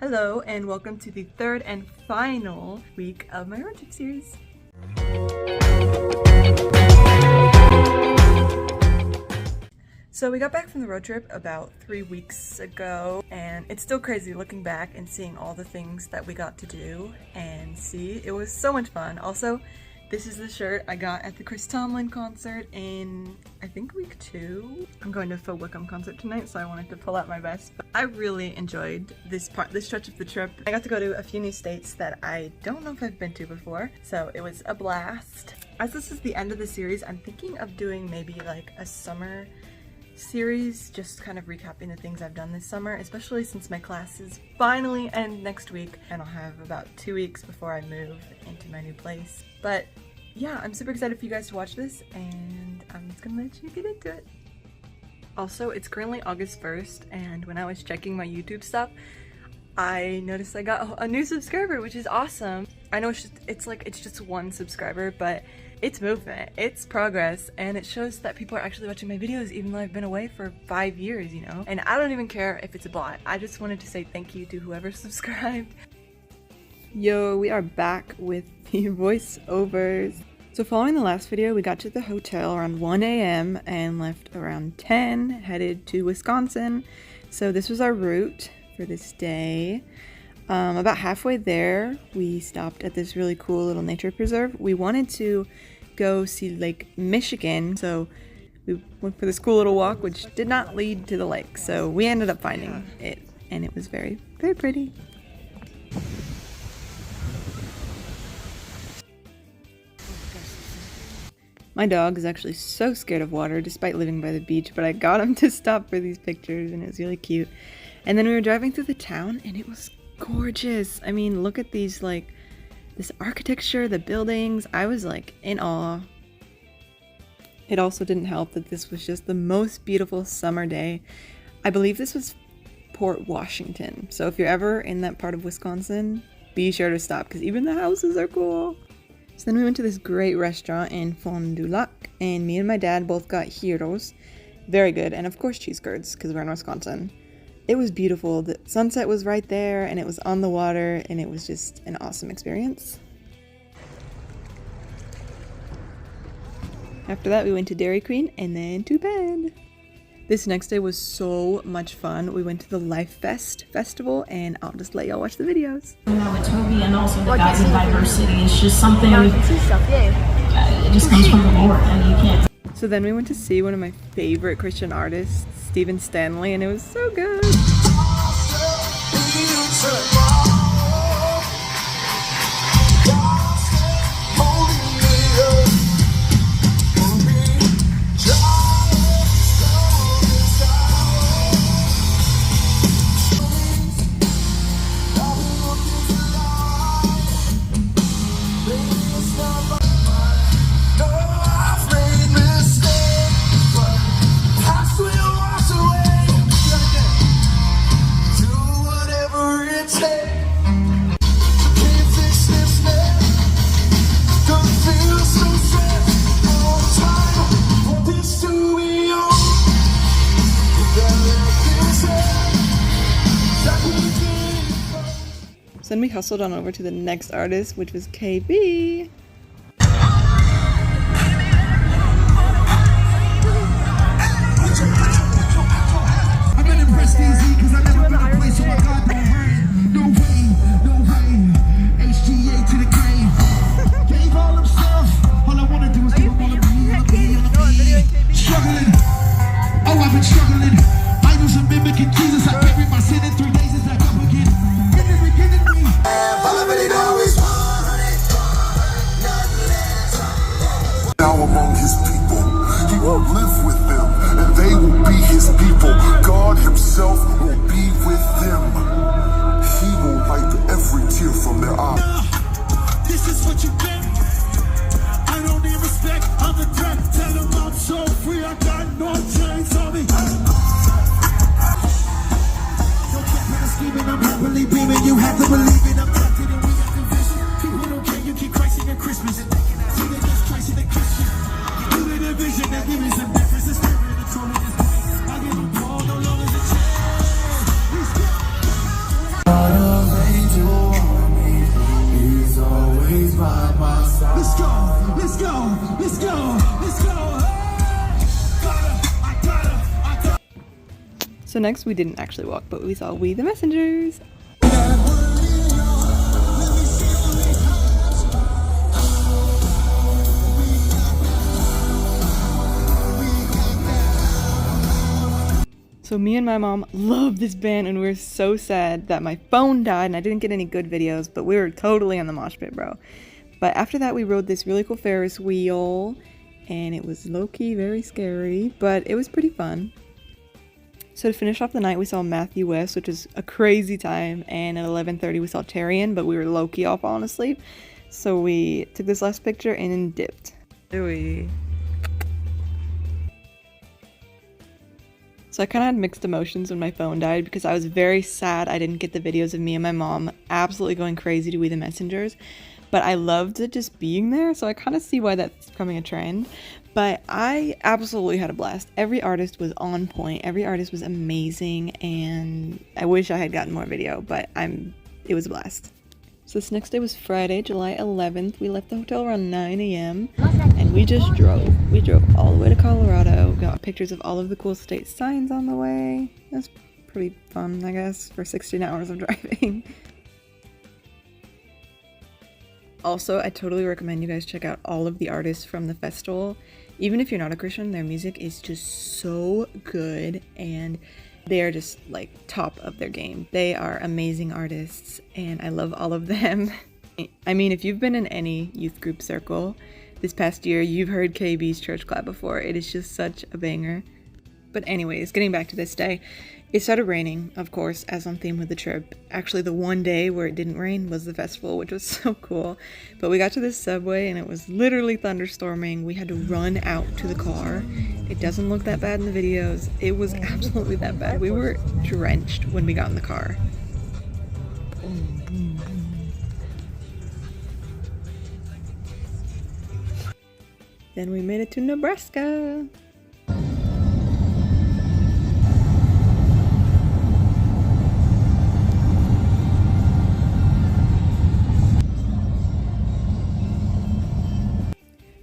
Hello and welcome to the third and final week of my road trip series. So we got back from the road trip about 3 weeks ago, and it's still crazy looking back and seeing all the things that we got to do and see. It was so much fun. Also, this is the shirt I got at the Chris Tomlin concert in, I think, week 2. I'm going to a Phil Wickham concert tonight, so I wanted to pull out my vest. But I really enjoyed this stretch of the trip. I got to go to a few new states that I don't know if I've been to before, so it was a blast. As this is the end of the series, I'm thinking of doing maybe like a summer series, just kind of recapping the things I've done this summer, especially since my classes finally end next week and I'll have about 2 weeks before I move into my new place. But yeah, I'm super excited for you guys to watch this, and I'm just gonna let you get into it. Also, it's currently August 1st, and when I was checking my YouTube stuff, I noticed I got a new subscriber, which is awesome. I know it's just one subscriber, but it's movement, it's progress, and it shows that people are actually watching my videos even though I've been away for 5 years, you know? And I don't even care if it's a bot. I just wanted to say thank you to whoever subscribed. Yo, we are back with the voiceovers. So following the last video, we got to the hotel around 1 a.m. and left around 10, headed to Wisconsin. So this was our route for this day. About halfway there, we stopped at this really cool little nature preserve. We wanted to go see Lake Michigan, so we went for this cool little walk, which did not lead to the lake. So we ended up finding it, and it was very, very pretty. My dog is actually so scared of water despite living by the beach, but I got him to stop for these pictures and it was really cute. And then we were driving through the town and it was gorgeous. I mean, look at these, like, this architecture, the buildings. I was like in awe. It also didn't help that this was just the most beautiful summer day. I believe this was Port Washington. So if you're ever in that part of Wisconsin, be sure to stop because even the houses are cool. So then we went to this great restaurant in Fond du Lac, and me and my dad both got gyros. Very good, and of course cheese curds, because we're in Wisconsin. It was beautiful. The sunset was right there, and it was on the water, and it was just an awesome experience. After that, we went to Dairy Queen, and then to bed. This next day was so much fun. We went to the Life Fest festival, and I'll just let y'all watch the videos. You know, with Toby and also the guys in diversity, it's just something, it just comes from the Lord, and you can't. So then we went to see one of my favorite Christian artists, Stephen Stanley, and it was so good. So then we hustled on over to the next artist, which was KB. I've been impressed easy because I never been a place where my God don't rain. No rain. HGA to the grave. Gave all himself. All I want to do is give him all of me. Struggling. Oh, I've been struggling. Idols are mimicking Jesus. I carried my sin in 3 days. It's like up again. Now among his people, he will live with them, and they will be his people. God himself will be with them. He will wipe every tear from their eye. This is what you get. I don't need respect. I'm the threat. Tell them I'm so free. I got no chains on me. Don't get me scheming. I'm happily beaming. You have to believe it. I'm tempted and we got the vision. People don't care. You keep Christ in Christmas. See that there's Christ in the Christian. You do the vision. That give me some difference. The spirit of the throne is I give them all no longer the chance. So next we didn't actually walk, but we saw We the Messengers. So me and my mom love this band, and we're so sad that my phone died and I didn't get any good videos, but we were totally in the mosh pit, bro. But after that we rode this really cool Ferris wheel, and it was low-key very scary, but it was pretty fun. So to finish off the night we saw Matthew West, which was a crazy time, and at 11:30 we saw Tyrion, but we were low-key all falling asleep. So we took this last picture and then dipped. So I kind of had mixed emotions when my phone died because I was very sad I didn't get the videos of me and my mom absolutely going crazy to We the Messengers. But I loved it just being there, so I kind of see why that's becoming a trend. But I absolutely had a blast. Every artist was on point. Every artist was amazing, and I wish I had gotten more video, but it was a blast. So this next day was Friday, July 11th. We left the hotel around 9 a.m. and we just drove. We drove all the way to Colorado, got pictures of all of the cool state signs on the way. That's pretty fun, I guess, for 16 hours of driving. Also, I totally recommend you guys check out all of the artists from the festival. Even if you're not a Christian, their music is just so good, and they are just like top of their game. They are amazing artists, and I love all of them. I mean, if you've been in any youth group circle this past year, you've heard KB's Church Clap before. It is just such a banger. But anyways, getting back to this day, it started raining, of course, as on theme with the trip. Actually, the one day where it didn't rain was the festival, which was so cool. But we got to this subway and it was literally thunderstorming. We had to run out to the car. It doesn't look that bad in the videos. It was absolutely that bad. We were drenched when we got in the car. Then we made it to Nebraska.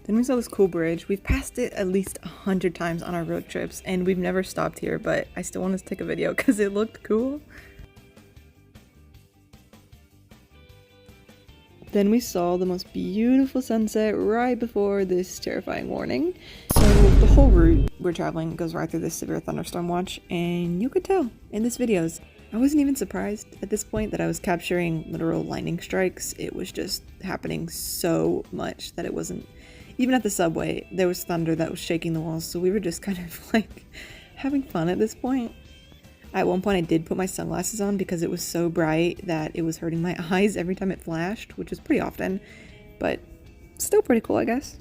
Then we saw this cool bridge. We've passed it at least 100 times on our road trips, and we've never stopped here, but I still want to take a video because it looked cool. Then we saw the most beautiful sunset right before this terrifying warning. So the whole route we're traveling goes right through this severe thunderstorm watch, and you could tell in this videos. I wasn't even surprised at this point that I was capturing literal lightning strikes. It was just happening so much that it wasn't... Even at the subway, there was thunder that was shaking the walls, so we were just kind of like having fun at this point. At one point I did put my sunglasses on because it was so bright that it was hurting my eyes every time it flashed, which is pretty often, but still pretty cool, I guess.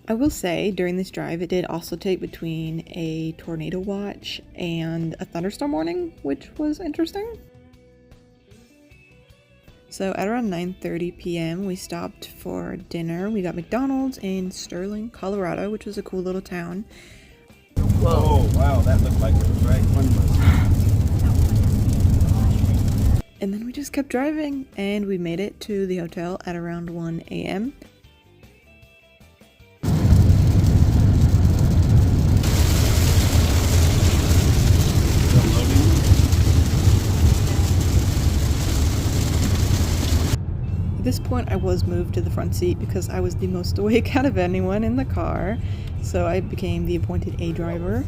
I will say, during this drive, it did also take between a tornado watch and a thunderstorm warning, which was interesting. So at around 9:30 p.m. we stopped for dinner. We got McDonald's in Sterling, Colorado, which was a cool little town. Whoa, wow, that looked like it was right in front of us. And then we just kept driving, and we made it to the hotel at around 1 a.m. At this point I was moved to the front seat because I was the most awake out of anyone in the car, so I became the appointed A driver.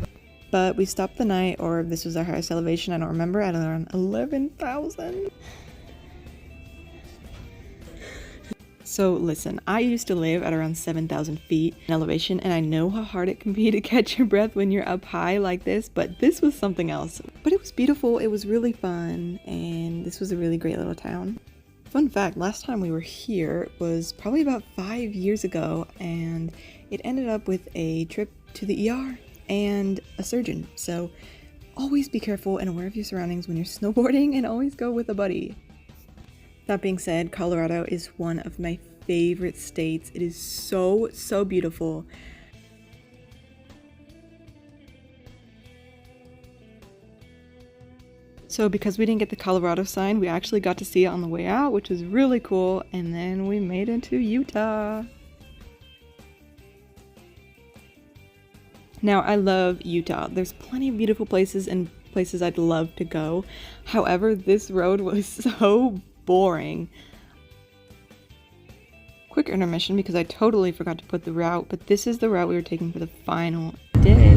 But we stopped the night, or this was our highest elevation, I don't remember, at around 11,000. So listen, I used to live at around 7,000 feet in elevation, and I know how hard it can be to catch your breath when you're up high like this, but this was something else. But it was beautiful, it was really fun, and this was a really great little town. Fun fact, last time we were here was probably about 5 years ago, and it ended up with a trip to the ER and a surgeon. So always be careful and aware of your surroundings when you're snowboarding, and always go with a buddy. That being said, Colorado is one of my favorite states. It is so, so beautiful. So because we didn't get the Colorado sign, we actually got to see it on the way out, which was really cool. And then we made it to Utah. Now, I love Utah. There's plenty of beautiful places and places I'd love to go. However, this road was so boring. Quick intermission because I totally forgot to put the route, but this is the route we were taking for the final day.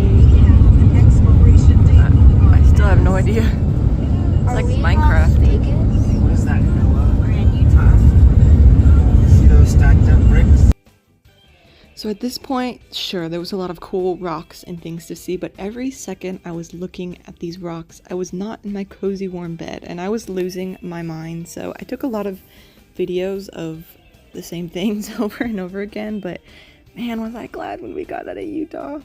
I still have no idea. It's like Minecraft. What is that, Noah? We're in Utah. See those stacked up bricks? So at this point, sure, there was a lot of cool rocks and things to see, but every second I was looking at these rocks, I was not in my cozy warm bed, and I was losing my mind. So I took a lot of videos of the same things over and over again, but man, was I glad when we got out of Utah.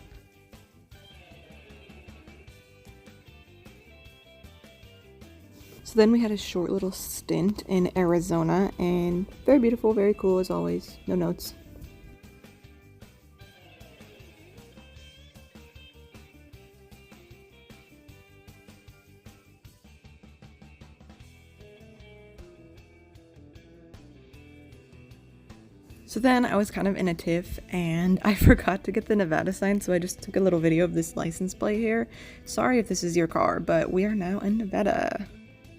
So then we had a short little stint in Arizona, and very beautiful, very cool as always. No notes. So then I was kind of in a tiff and I forgot to get the Nevada sign, so I just took a little video of this license plate here. Sorry if this is your car, but we are now in Nevada.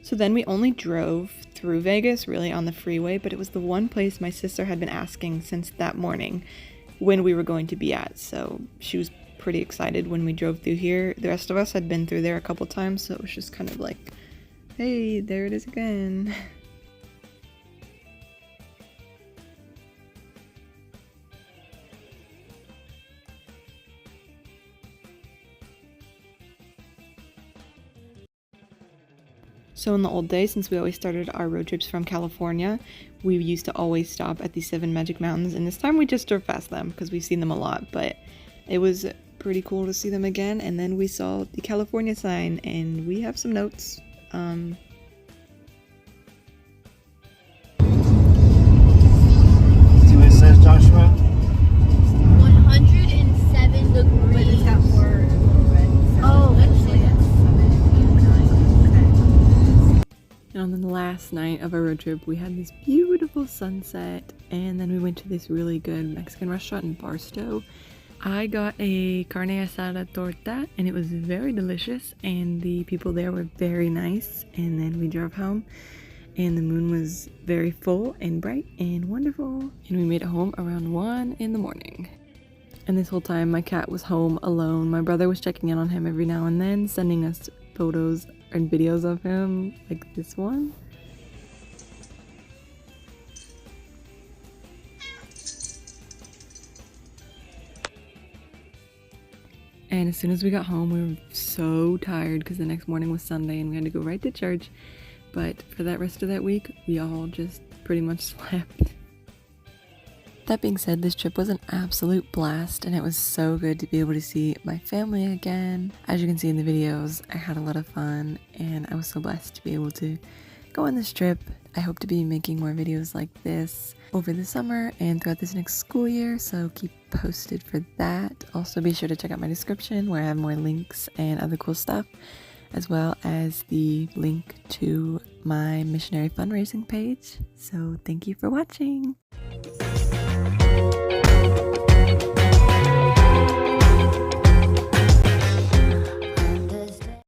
So then we only drove through Vegas, really on the freeway, but it was the one place my sister had been asking since that morning when we were going to be at. So she was pretty excited when we drove through here. The rest of us had been through there a couple times, so it was just kind of like, hey, there it is again. So in the old days, since we always started our road trips from California, we used to always stop at the 7 Magic Mountains, and this time we just drove past them because we've seen them a lot, but it was pretty cool to see them again. And then we saw the California sign, and we have some notes. See what it says, Joshua? 107 degrees. But it's got more red. Oh, actually, that's 7. And on the last night of our road trip, we had this beautiful sunset, and then we went to this really good Mexican restaurant in Barstow. I got a carne asada torta, and it was very delicious, and the people there were very nice. And then we drove home, and the moon was very full and bright and wonderful, and we made it home around 1 in the morning. And this whole time my cat was home alone. My brother was checking in on him every now and then, sending us photos and videos of him, like this one. And as soon as we got home, we were so tired because the next morning was Sunday and we had to go right to church. But for that rest of that week, we all just pretty much slept. That being said, this trip was an absolute blast, and it was so good to be able to see my family again. As you can see in the videos, I had a lot of fun, and I was so blessed to be able to go on this trip. I hope to be making more videos like this over the summer and throughout this next school year, so keep posted for that. Also, be sure to check out my description where I have more links and other cool stuff, as well as the link to my missionary fundraising page. So thank you for watching.